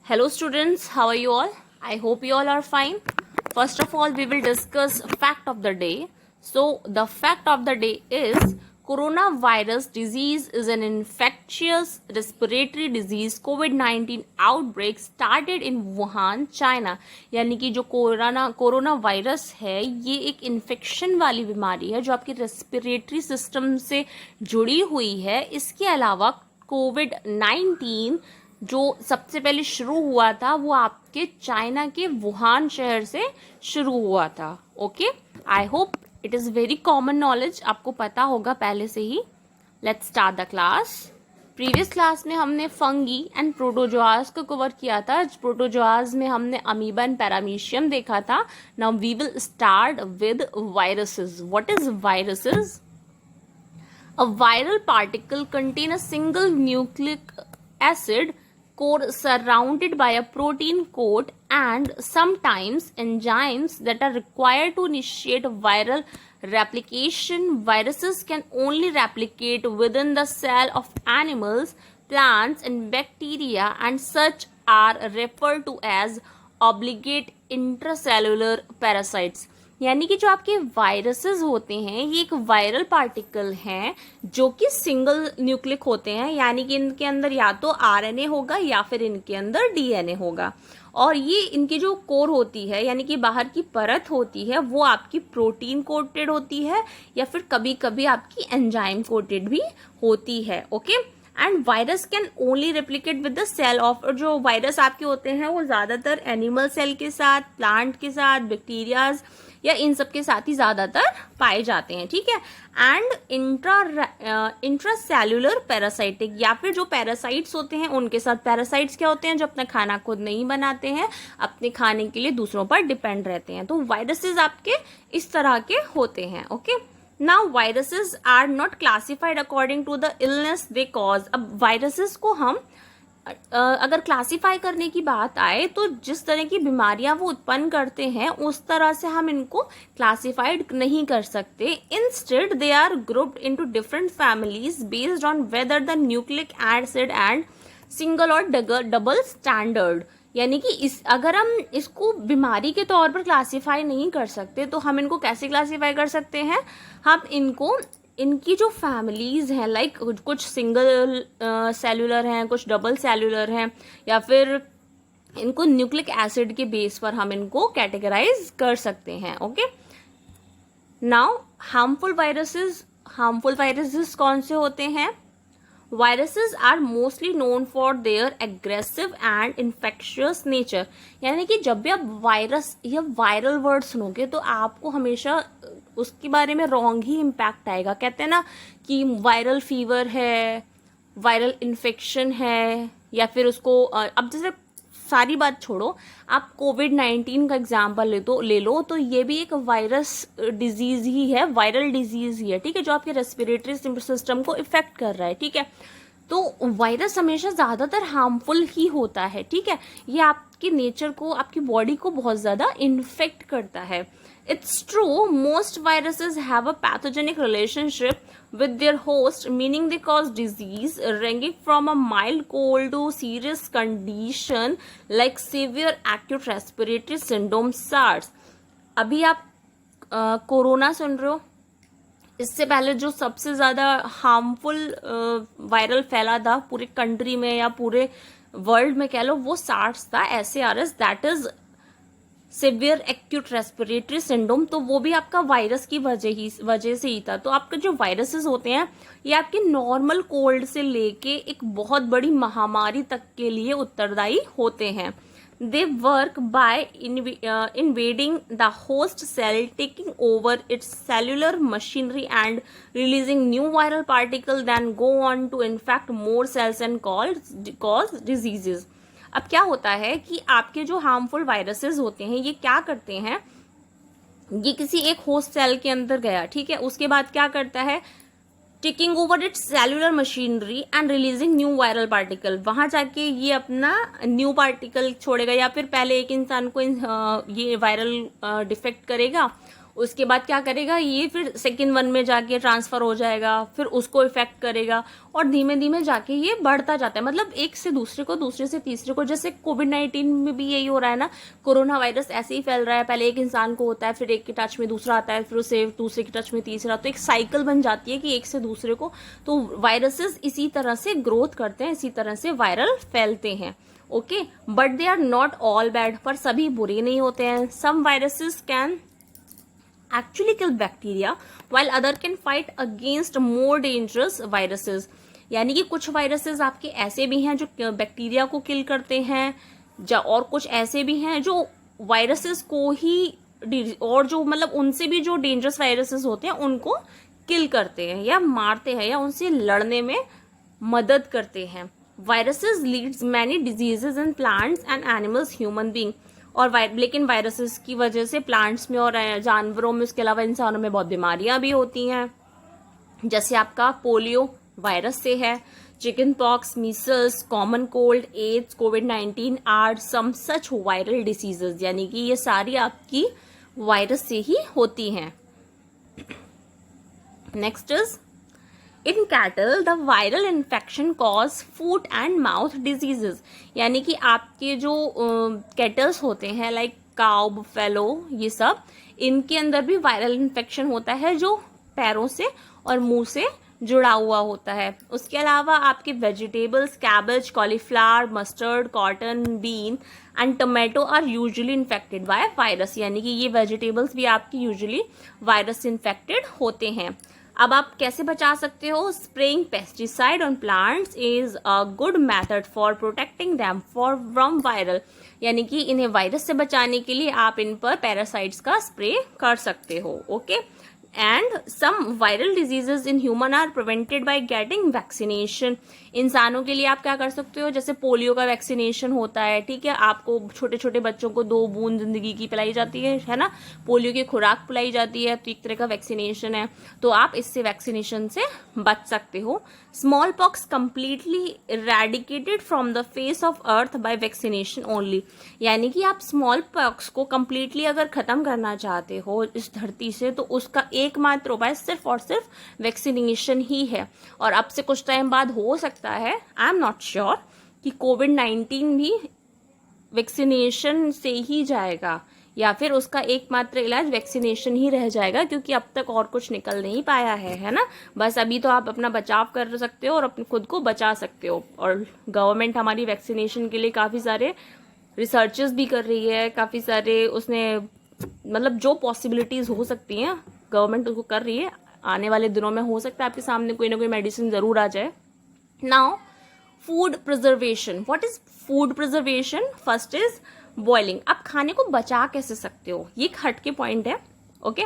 Hello students, how are you all? I hope you all are fine. First of all, we will discuss fact of the day. So, the fact of the day is coronavirus disease is an infectious respiratory disease. COVID-19 outbreak started in Wuhan, China. यानी कि जो corona virus है ये एक infection वाली बीमारी है जो आपकी रेस्पिरेटरी सिस्टम से जुड़ी हुई है. इसके अलावा कोविड-19 जो सबसे पहले शुरू हुआ था वो आपके चाइना के वुहान शहर से शुरू हुआ था. Okay, I hope it is very common knowledge, आपको पता होगा पहले से ही. Let's start the class. Previous class में हमने फंगी एंड प्रोटोजोआज को कवर किया था. प्रोटोजोआज में हमने अमीबा एंड पैरामीशियम देखा था. Now we will start with viruses. What is viruses? A viral particle contain a single nucleic acid core surrounded by a protein coat and sometimes enzymes that are required to initiate viral replication. Viruses can only replicate within the cell of animals, plants and bacteria, and such are referred to as obligate intracellular parasites. यानी कि जो आपके viruses होते हैं ये एक viral particle हैं जो कि सिंगल न्यूक्लिक होते हैं, यानी कि इनके अंदर या तो आरएनए होगा या फिर इनके अंदर डीएनए होगा. और ये इनकी जो कोर होती है यानी कि बाहर की परत होती है वो आपकी प्रोटीन कोटेड होती है या फिर कभी कभी आपकी एंजाइम कोटेड भी होती है. Okay, and virus can only replicate with the cell of. और जो वायरस आपके होते हैं वो ज्यादातर एनिमल सेल के साथ, प्लांट के साथ, बैक्टीरियाज या इन सब के साथ ही ज्यादातर पाए जाते हैं. ठीक है, एंड इंट्रासेल्युलर पैरासाइटिक या फिर जो पैरासाइट्स होते हैं उनके साथ. पैरासाइट्स क्या होते हैं? जो अपना खाना खुद नहीं बनाते हैं, अपने खाने के लिए दूसरों पर डिपेंड रहते हैं. तो वायरसेस आपके इस तरह के होते हैं. Okay, now viruses are not classified according to the illness they cause. अब वायरसेस को हम अगर क्लासिफाई करने की बात आए तो जिस तरह की बीमारियां वो उत्पन्न करते हैं उस तरह से हम इनको क्लासिफाइड नहीं कर सकते. Instead they are grouped into different families based on whether the nucleic acid and single और डबल स्टैंडर्ड. यानी कि अगर हम इसको बीमारी के तौर पर क्लासिफाई नहीं कर सकते तो हम इनको कैसे क्लासिफाई कर सकते हैं? हम इनको इनकी जो फैमिलीज हैं लाइक कुछ सिंगल सेलुलर हैं, कुछ डबल सेलुलर हैं, या फिर इनको न्यूक्लिक एसिड के बेस पर हम इनको कैटेगराइज कर सकते हैं. ओके, नाउ हार्मफुल वायरसेस कौन से होते हैं? Viruses are mostly known for their aggressive and infectious nature. यानी कि जब भी आप वायरस या वायरल वर्ड सुनोगे तो आपको हमेशा उसके बारे में रॉन्ग ही इम्पैक्ट आएगा. कहते हैं ना कि वायरल फीवर है, वायरल इन्फेक्शन है, या फिर उसको अब जैसे सारी बात छोड़ो, आप कोविड-19 का एग्जाम्पल ले लो तो ये भी एक वायरस डिजीज ही है, वायरल डिजीज ही है. ठीक है, जो आपके रेस्पिरेटरी सिस्टम को इफेक्ट कर रहा है. ठीक है, तो वायरस हमेशा ज्यादातर हार्मफुल ही होता है. ठीक है, ये आपके नेचर को, आपकी बॉडी को बहुत ज्यादा इन्फेक्ट करता है. It's true, most viruses have a pathogenic relationship with their host, meaning they cause disease ranging from a mild cold to serious condition like severe acute respiratory syndrome SARS. अभी आप corona सुन रहे हो, इससे पहले जो सबसे ज़्यादा हार्मफुल वायरल फैला था पूरे कंट्री में या पूरे वर्ल्ड में कह लो, वो सार्स था, SARS, that is severe acute respiratory syndrome. तो वो भी आपका वायरस की वजह से ही था. तो आपके जो वायरसेस होते हैं ये आपके नॉर्मल कोल्ड से लेके एक बहुत बड़ी महामारी तक के लिए उत्तरदायी होते हैं. They work by invading the host cell, taking over its cellular machinery and releasing new viral particle than go on to infect more cells and cause diseases. अब क्या होता है कि आपके जो हार्मफुल वायरसेस होते हैं ये क्या करते हैं, ये किसी एक होस्ट सेल के अंदर गया. ठीक है, उसके बाद क्या करता है? Taking over its cellular machinery and releasing new viral particle. वहां जाके ये अपना न्यू पार्टिकल छोड़ेगा, या फिर पहले एक इंसान को ये वायरल डिफेक्ट करेगा, उसके बाद क्या करेगा, ये फिर सेकेंड वन में जाके ट्रांसफर हो जाएगा, फिर उसको इफेक्ट करेगा और धीमे धीमे जाके ये बढ़ता जाता है, मतलब एक से दूसरे को, दूसरे से तीसरे को। जैसे कोविड-19 में भी यही हो रहा है ना, कोरोना वायरस ऐसे ही फैल रहा है, पहले एक इंसान को होता है, फिर एक के टच में दूसरा आता है, फिर उसे दूसरे के टच में तीसरा, तो एक साइकिल बन जाती है कि एक से दूसरे को। तो वायरसेस इसी तरह से ग्रोथ करते हैं, इसी तरह से वायरल फैलते हैं। Okay, but they are not all bad, पर सभी बुरे नहीं होते हैं। Some viruses can actually kill bacteria while other can fight against more dangerous viruses। यानी कि कुछ वायरसेस आपके ऐसे भी हैं जो बैक्टीरिया को किल करते हैं, और कुछ ऐसे भी हैं जो वायरसेस को ही, और जो मतलब उनसे भी जो डेंजरस वायरसेस होते हैं उनको किल करते हैं या मारते हैं या उनसे लड़ने में मदद करते हैं। Viruses leads many diseases in plants and animals, human being. और लेकिन वायरसेस की वजह से प्लांट्स में और जानवरों में, उसके अलावा इंसानों में बहुत बीमारियां भी होती हैं। जैसे आपका पोलियो वायरस से है, chicken pox, measles, common cold, AIDS, कोविड-19 are some such viral diseases. यानी कि ये सारी आपकी वायरस से ही होती हैं। Next is in cattle the viral infection cause foot and mouth diseases. यानी कि आपके जो कैटल्स होते हैं लाइक काउ, बफेलो, ये सब, इनके अंदर भी वायरल इन्फेक्शन होता है जो पैरों से और मुंह से जुड़ा हुआ होता है। उसके अलावा आपके vegetables, cabbage, cauliflower, mustard, cotton, bean and tomato are usually infected by virus. यानी कि ये वेजिटेबल्स भी आपकी यूजुअली वायरस से इन्फेक्टेड होते हैं। अब आप कैसे बचा सकते हो? Spraying pesticide on plants is a good method for protecting them from viral. यानी कि इन्हें वायरस से बचाने के लिए आप इन पर पैरासाइट्स का स्प्रे कर सकते हो। Okay, and some viral diseases in human are prevented by getting vaccination. इंसानों के लिए आप क्या कर सकते हो? जैसे पोलियो का वैक्सीनेशन होता है, ठीक है, आपको छोटे छोटे बच्चों को 2 बूंद जिंदगी की पिलाई जाती है ना, पोलियो की खुराक पिलाई जाती है, तो एक तरह का वैक्सीनेशन है, तो आप इससे वैक्सीनेशन से बच सकते हो। Small pox completely eradicated from the face of earth by vaccination only. यानी कि आप स्मॉल पॉक्स को कंप्लीटली अगर खत्म करना चाहते हो इस धरती से, तो उसका एकमात्र उपाय सिर्फ और सिर्फ वैक्सीनेशन ही है। और अब से कुछ टाइम बाद हो सकता है, आई एम नॉट श्योर, कि कोविड-19 भी वैक्सीनेशन से ही जाएगा या फिर उसका एकमात्र इलाज वैक्सीनेशन ही रह जाएगा, क्योंकि अब तक और कुछ निकल नहीं पाया है ना। बस अभी तो आप अपना बचाव कर सकते हो और अपने खुद को बचा सकते हो। और गवर्नमेंट हमारी वैक्सीनेशन के लिए काफ़ी सारे रिसर्चेस भी कर रही है, काफ़ी सारे उसने मतलब जो पॉसिबिलिटीज़ हो सकती हैं गवर्नमेंट उसको कर रही है। आने वाले दिनों में हो सकता है आपके सामने कोई ना कोई मेडिसिन ज़रूर आ जाए। Now food preservation. What is food preservation? First is boiling. आप खाने को बचा कैसे सकते हो, ये एक हटके पॉइंट है। Okay,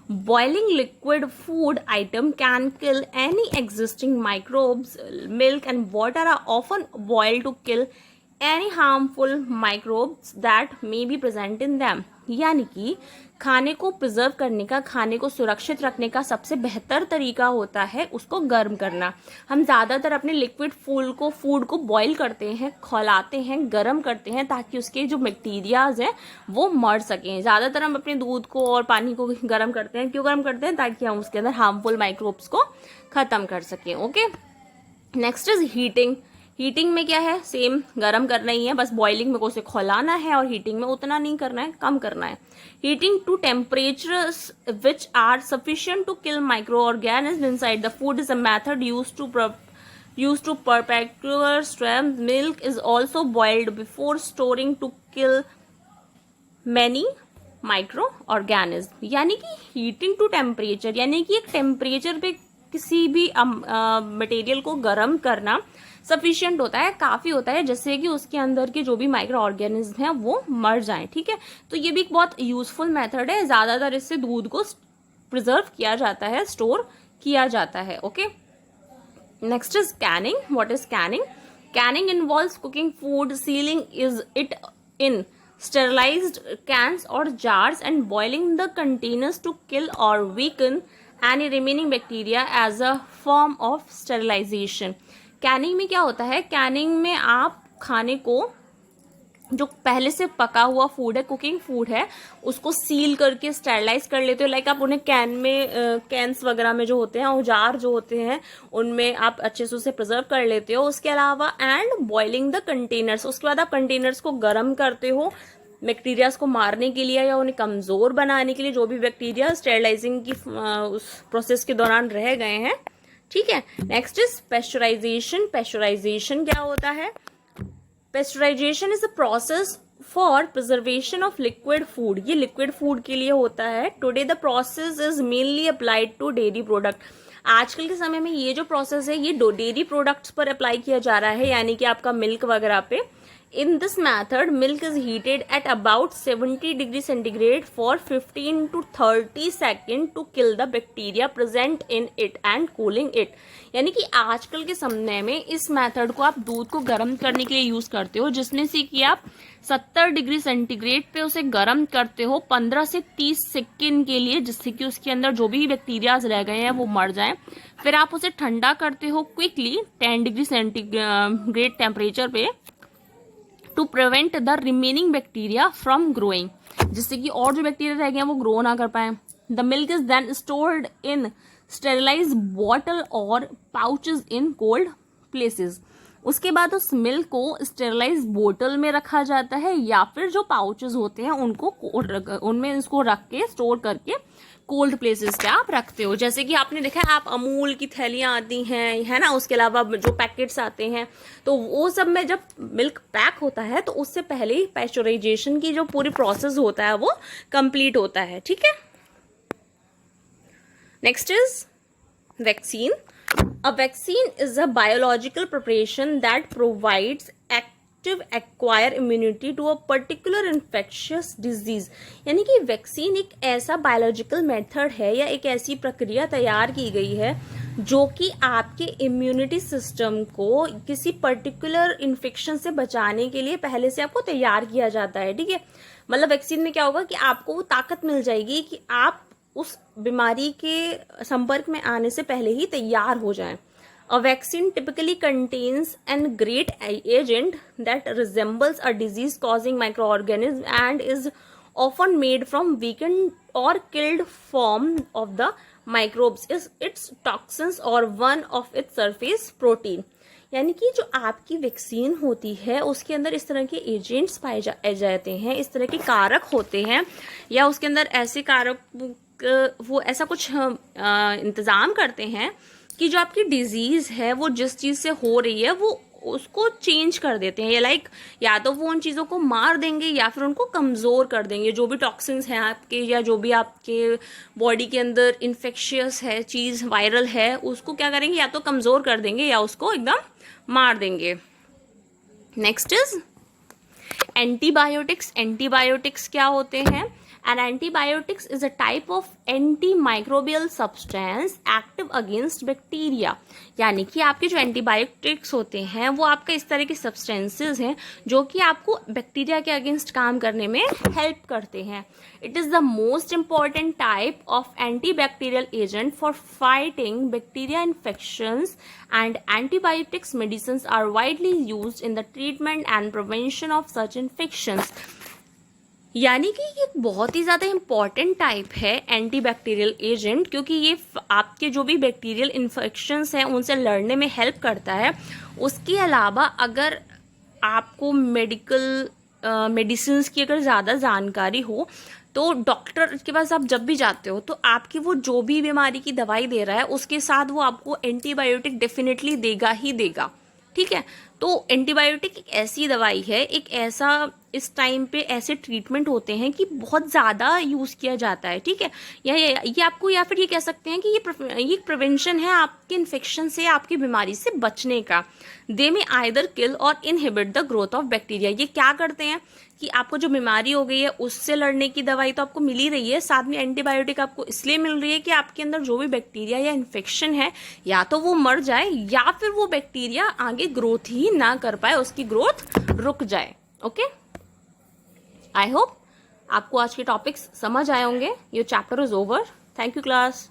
boiling liquid food item can kill any existing microbes. Milk and water are often boiled to kill any harmful microbes that may be present in them. यानी कि खाने को प्रिजर्व करने का, खाने को सुरक्षित रखने का सबसे बेहतर तरीका होता है उसको गर्म करना। हम ज़्यादातर अपने लिक्विड फूड को बॉईल करते हैं, खौलाते हैं, गर्म करते हैं, ताकि उसके जो बैक्टीरियाज हैं वो मर सकें। ज़्यादातर हम अपने दूध को और पानी को गर्म करते हैं। क्यों गर्म करते हैं? ताकि हम उसके अंदर हार्मफुल माइक्रोब्स को ख़त्म कर सकें। Okay, next is heating. Heating में क्या है? सेम गरम करना ही है, बस बॉइलिंग में को उसे खौलाना है और हीटिंग में उतना नहीं करना है, कम करना है। Heating to temperatures which are sufficient to kill micro organism inside the food is a method used to perpetuate strength. Milk is also boiled before storing to kill many micro organism. यानी कि heating to temperature, यानी कि एक temperature पे किसी भी material को गर्म करना सफिशिएंट होता है, काफ़ी होता है, जिससे कि उसके अंदर के जो भी माइक्रो ऑर्गेनिज्म हैं वो मर जाएं। ठीक है, तो ये भी एक बहुत यूजफुल मेथड है। ज़्यादातर इससे दूध को प्रिजर्व किया जाता है, स्टोर किया जाता है। Okay, next is Canning. What is Canning? Canning involves cooking food, ceiling is it in sterilized cans or jars and boiling the containers to kill or weaken any remaining bacteria as a form of sterilization. Canning में क्या होता है? Canning में आप खाने को जो पहले से पका हुआ फूड है, कुकिंग फूड है, उसको सील करके स्टेरलाइज कर लेते हो। लाइक आप उन्हें कैन में, कैंस वगैरह में जो होते हैं, औजार जो होते हैं, उनमें आप अच्छे से उसे प्रिजर्व कर लेते हो। उसके अलावा एंड बॉइलिंग द कंटेनर्स, उसके बाद आप कंटेनर्स को गर्म करते हो बैक्टीरियाज को मारने के लिए या उन्हें कमजोर बनाने के लिए, जो भी बैक्टीरिया स्टेरलाइजिंग की उस प्रोसेस के दौरान रह गए हैं। ठीक है, नेक्स्ट इज पेस्चराइजेशन। पेस्चराइजेशन क्या होता है? Pasteurisation is a process for preservation of liquid food. ये लिक्विड फूड के लिए होता है। Today the process is mainly applied to dairy product. आजकल के समय में ये जो प्रोसेस है ये डेयरी प्रोडक्ट्स पर अप्लाई किया जा रहा है, यानी कि आपका मिल्क वगैरह पे। In this method, milk is heated at about 70 degree centigrade for 15 to 30 seconds to kill the bacteria present in it and cooling it. यानी कि आजकल के समय में इस मेथड को आप दूध को गर्म करने के लिए यूज करते हो, जिसमें से कि आप 70 डिग्री सेंटीग्रेड पे उसे गर्म करते हो 15 से 30 सेकंड के लिए, जिससे कि उसके अंदर जो भी बैक्टीरियाज रह गए हैं वो मर जाएं। फिर आप उसे ठंडा करते हो क्विकली 10 डिग्री सेंटीग्रेड टेम्परेचर पे to prevent the remaining bacteria from growing, जिससे कि और जो बैक्टीरिया रह गए हैं वो ग्रो ना कर पाए। The milk is then stored in sterilize bottle और पाउचेज इन कोल्ड प्लेसेस। उसके बाद उस मिल्क को स्टेरिलाइज बोतल में रखा जाता है या फिर जो पाउचेज होते हैं उनको उनमें इसको रख के स्टोर करके कोल्ड प्लेसेस पे आप रखते हो। जैसे कि आपने देखा है, आप अमूल की थैलियां आती हैं, है ना, उसके अलावा जो पैकेट्स आते हैं, तो वो सब में जब मिल्क पैक होता है तो उससे पहले ही पेस्चराइजेशन की जो पूरी प्रोसेस होता है वो कंप्लीट होता है। ठीक है, next is vaccine. A vaccine is a biological preparation that provides acquire immunity to a particular infectious disease। यानी कि वैक्सीन एक ऐसा बायोलॉजिकल मेथड है या एक ऐसी प्रक्रिया तैयार की गई है जो कि आपके इम्यूनिटी सिस्टम को किसी पर्टिकुलर इन्फेक्शन से बचाने के लिए पहले से आपको तैयार किया जाता है। ठीक है, मतलब वैक्सीन में क्या होगा कि आपको वो ताकत मिल जाएगी कि आप उस बीमारी के संपर्क में आने से पहले ही तैयार हो जाएं। A vaccine typically contains an great agent that resembles a disease-causing microorganism and is often made from weakened or killed form of the microbes, is its toxins or one of its surface protein। यानी कि जो आपकी vaccine होती है उसके अंदर इस तरह के एजेंट्स पाए जाते हैं, इस तरह के कारक होते हैं, या उसके अंदर ऐसे कारक वो ऐसा कुछ इंतजाम करते हैं कि जो आपकी डिजीज है वो जिस चीज से हो रही है वो उसको चेंज कर देते हैं, या तो वो उन चीजों को मार देंगे या फिर उनको कमजोर कर देंगे। जो भी टॉक्सिन्स हैं आपके या जो भी आपके बॉडी के अंदर इन्फेक्शियस है चीज, वायरल है, उसको क्या करेंगे, या तो कमजोर कर देंगे या उसको एकदम मार देंगे। Next is antibiotics. एंटीबायोटिक्स क्या होते हैं? An antibiotics is a type of antimicrobial substance active against bacteria। यानी कि आपके जो एंटीबायोटिक्स होते हैं वो आपका इस तरह के सब्सटेंसेस हैं जो कि आपको बैक्टीरिया के अगेंस्ट काम करने में हेल्प करते हैं। It is the most important type of antibacterial agent for fighting bacteria infections and antibiotics medicines are widely used in the treatment and prevention of such infections. यानी कि ये बहुत ही ज़्यादा इम्पॉर्टेंट टाइप है एंटीबैक्टीरियल एजेंट, क्योंकि ये आपके जो भी बैक्टीरियल इन्फेक्शंस हैं उनसे लड़ने में हेल्प करता है। उसके अलावा अगर आपको मेडिसिन्स की अगर ज़्यादा जानकारी हो तो डॉक्टर के पास आप जब भी जाते हो तो आपकी वो जो भी बीमारी की दवाई दे रहा है उसके साथ वो आपको एंटीबायोटिक डेफिनेटली देगा ही देगा। ठीक है, तो एंटीबायोटिक एक ऐसी दवाई है, एक ऐसा इस टाइम पे ऐसे ट्रीटमेंट होते हैं कि बहुत ज़्यादा यूज़ किया जाता है। ठीक है, ये आपको या फिर ये कह सकते हैं कि ये प्रिवेंशन है आपके इन्फेक्शन से, आपकी बीमारी से बचने का। दे में आइदर किल और inhibit the growth of bacteria. ये क्या करते हैं कि आपको जो बीमारी हो गई है उससे लड़ने की दवाई तो आपको मिल ही रही है, साथ में एंटीबायोटिक आपको इसलिए मिल रही है कि आपके अंदर जो भी बैक्टीरिया या इन्फेक्शन है या तो वो मर जाए या फिर वो बैक्टीरिया आगे ग्रोथ ही ना कर पाए, उसकी ग्रोथ रुक जाए। ओके, आई होप आपको आज के टॉपिक्स समझ आए होंगे। Your chapter is over. Thank you class.